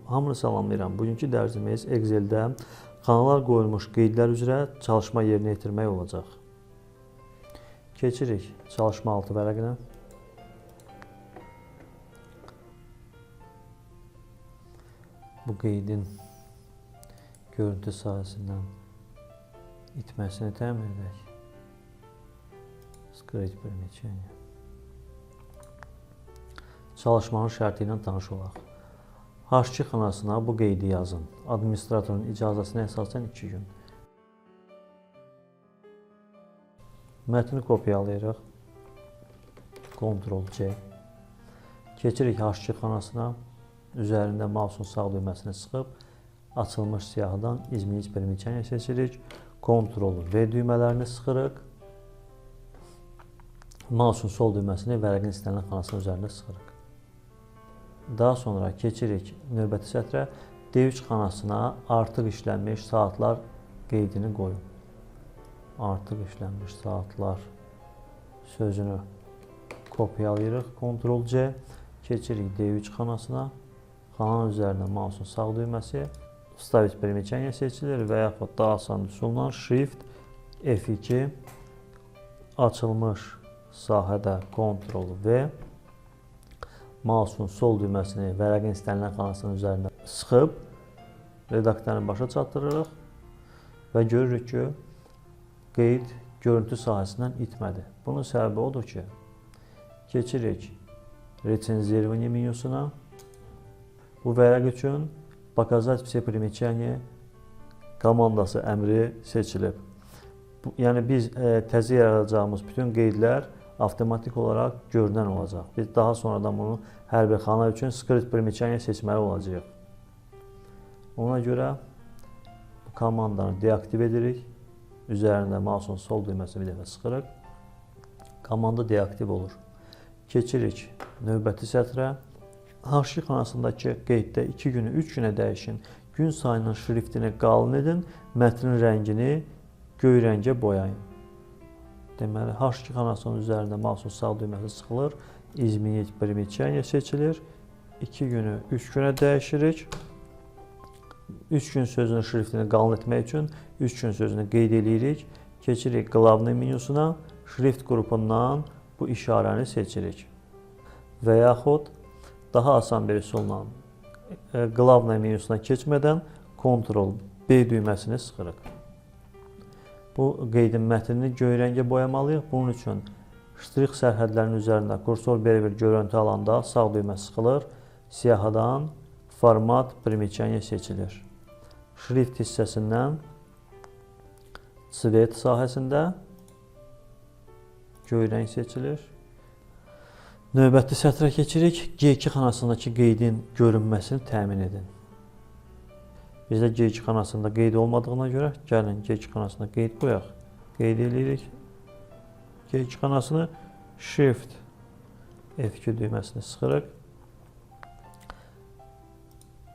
Hamını salamlayıram. Bugünkü dərsimiz Excel-də xanalar qoyulmuş qeydlər üzrə çalışma yerinə yetirmək olacaq. Keçirik çalışma altı vərəqinə. Bu qeydin görüntü sahəsindən itməsini təmin edək. Script примечание. Çalışmanın şərti ilə tanış olaq. H2 xanasına bu qeydi yazın. Administratorun icazəsinə əsasən 2 gün. Mətni kopyalayırıq. Ctrl+C. Keçirik H2 xanasına. Üzərində mouse'un sağ düyməsini sıxıb açılmış siyahıdan izminiz примечание seçirik. Ctrl+V düymələrini sıxırıq. Mouse'un sol düyməsini vərəqin istənilən xanasının üzərində sıxırıq. Daha sonra keçirik növbəti sətrə. D3 xanasına artıq işlənmiş saatlar qeydini qoyun. Artıq işlənmiş saatlar sözünü kopyalayırıq. Ctrl+C. Keçirik D3 xanasına. Xananın üzərində mouse'un sağ düyməsi. Вставить примечание seçilir və yaxud daha asan üsulla Shift F2 açılmış sahədə Ctrl+V mouse'un sol düyməsini vərəqin istənilən xanasının üzərində sıxıb redaktorun başa çatdırırıq və görürük ki, qeyd görüntü sahəsindən itmədi. Bunun səbəbi odur ki, keçirik Retsenzирование menyusuna. Bu vərəq üçün Показать все примечания komandası əmri seçilib. Yəni biz təzə yaradacağımız bütün qeydlər avtomatik olaraq görünən olacaq. Biz daha sonradan bunu hər bir xana üçün script примечание seçməli olacağıq. Ona görə bu komandanı deaktiv edirik. Üzərində mouse'un sol düyməsini bir dəfə sıxırıq. Komanda deaktiv olur. Keçirik növbəti sətrə. H2 xanasındakı qeyddə 2 günü 3 günə dəyişin. Gün sayının şriftini qalın edin. Mətnin rəngini göy rəngə boyayın. Deməli, H2 xanasının üzərində mouse'un sağ düyməsi sıxılır. İzminiz примечание seçilir. 2 günü 3 günə dəyişirik. 3 gün sözünün şriftini qalın etmək üçün 3 gün sözünü qeyd edirik. Keçirik Главный menyusuna. Şrift qrupundan bu işarəni seçirik. Və yaxud daha asan bir üsulla Главный menyusuna keçmədən Ctrl+B düyməsini sıxırıq. Bu qeydin mətnini göy rəngə boyamalıyıq. Bunun üçün ştrix sərhədlərinin üzərində kursor bir görüntü alanda sağ düymə sıxılır. Siyahıdan Format примечание seçilir. Şrift hissəsindən Цвет sahəsində göy rəng seçilir. Növbəti sətrə keçirik. G2 xanasındakı qeydin görünməsini təmin edin. Bizdə G2 xanasında qeyd olmadığına görə gəlin G2 xanasında qeyd qoyaq. Qeyd edirik. G2 xanasını Shift F2 düyməsini sıxırıq.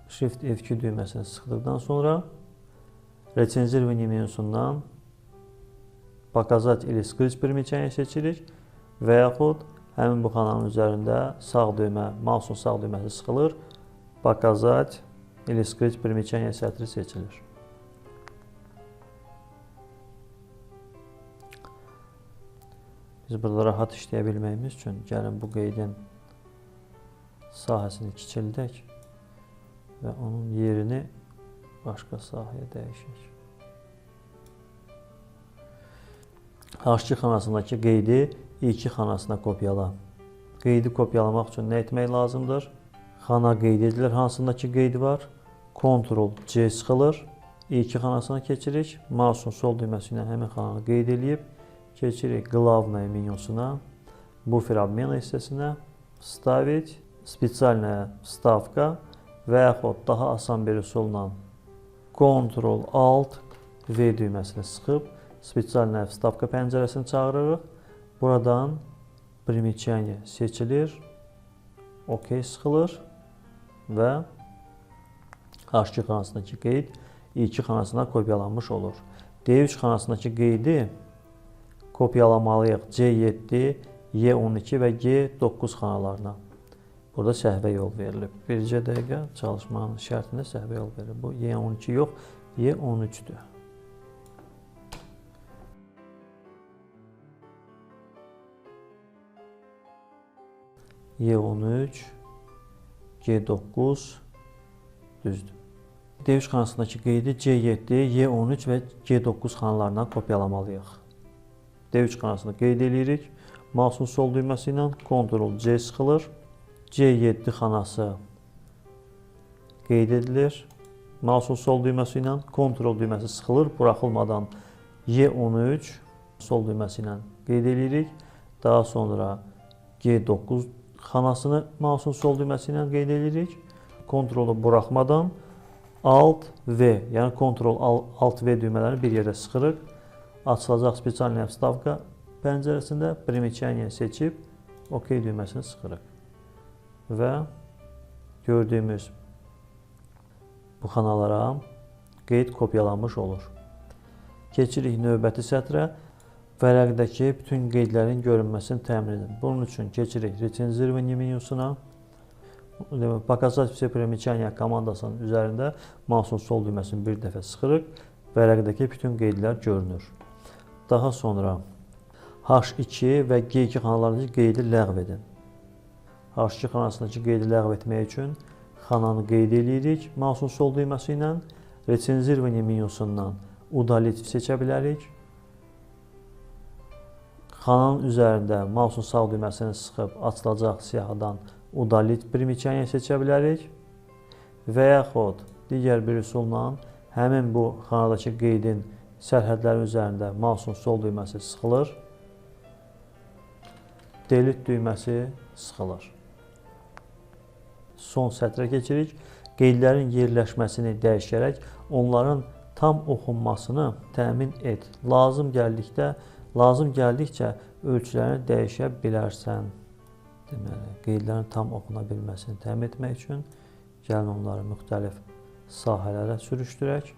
Shift F2 düyməsini sıxdıqdan sonra Retsenzирование menyusundan Показать или скрыть примечание seçirik və yaxud həmin bu xananın üzərində sağ düymə, mouse'un sağ düyməsi sıxılır. Показать или скрыть примечание sətri seçilir. Biz burada rahat işləyə bilməyimiz üçün gəlin bu qeydin sahəsini kiçildək və onun yerini başqa sahəyə dəyişək. H2 xanasındakı qeydi I2 xanasına kopyala. Qeydi kopyalamaq üçün nə etmək lazımdır? Xana qeyd edilir, hansındakı qeydi var? Ctrl+C sıxılır. I2 xanasına keçirik. Mouse'un sol düyməsi ilə həmin xananı qeyd edib keçirik Главное menyusuna. Буфер обмена hissəsinə Вставить специальная вставка və yaxud daha asan bir üsulla Ctrl+Alt+V düyməsini sıxıb Spesialная вставка pəncərəsini çağırırıq. Buradan примечание seçilir. OK sıxılır və H2 xanasındakı qeyd I2 xanasına kopyalanmış olur. D3 xanasındakı qeydi kopyalamalıyıq C7, Y12 və G9 xanalarına. Burada səhvə yol verilib. Bircə dəqiqə çalışmanın şərtində səhvə yol verilib. Bu Y12 yox, Y13-dür. Y13, G9 düzdür. D3 xanasındakı qeydi C7, Y13 və G9 xanalarından kopyalamalıyıq. D3 xanasını qeyd edirik. Mouse'un sol düyməsi ilə Ctrl+C sıxılır. C7 xanası qeyd edilir. Mouse'un sol düyməsi ilə Ctrl düyməsi sıxılır. Buraxılmadan Y13 sol düyməsi ilə qeyd edirik. Daha sonra G9 xanasını mouse'un sol düyməsi ilə qeyd edirik. Ctrl-u buraxmadan Alt-V, yəni Ctrl-Alt-V düymələrini bir yerdə sıxırıq. Açılacaq spesialная vstavka pəncərəsində примечание seçib OK düyməsini sıxırıq. Və gördüyümüz bu xanalara qeyd kopyalanmış olur. Keçirik növbəti sətrə. Vərəqdəki bütün qeydlərin görünməsini təmin edin. Bunun üçün keçirik Retsenzирование menusuna. Показать все примечания komandasının üzərində mouse'un sol düyməsini bir dəfə sıxırıq. Vərəqdəki bütün qeydlər görünür. Daha sonra H2 və G2 xanalarındakı qeydi ləğv edin. H2 xanasındakı qeydi ləğv etmək üçün xananı qeyd edirik. Mouse'un sol düyməsi ilə Retsenzирование menusundan Удалить seçə bilərik. Xananın üzərində mouse'un sağ düyməsini sıxıb açılacaq siyahıdan Удалить примечание seçə bilərik. Və yaxud digər bir üsulla həmin bu xanadakı qeydin sərhədləri üzərində mouse'un sol düyməsi sıxılır. Delete düyməsi sıxılır. Son sətrə keçirik. Qeydlərin yerləşməsini dəyişərək onların tam oxunmasını təmin et. Lazım gəldikcə ölçülərini dəyişə bilərsən. Deməli, qeydlərin tam oxuna bilməsini təmin etmək üçün gəlin onları müxtəlif sahələrə sürüşdürək.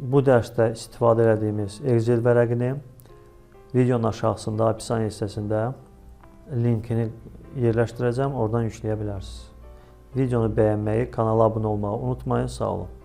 Bu dərsdə istifadə etdiyimiz Excel vərəqini videonun aşağısında, opisiya hissəsində linkini yerləşdirəcəm, oradan yükləyə bilərsiniz. Videonu bəyənməyi, kanala abunə olmağı unutmayın, sağ olun.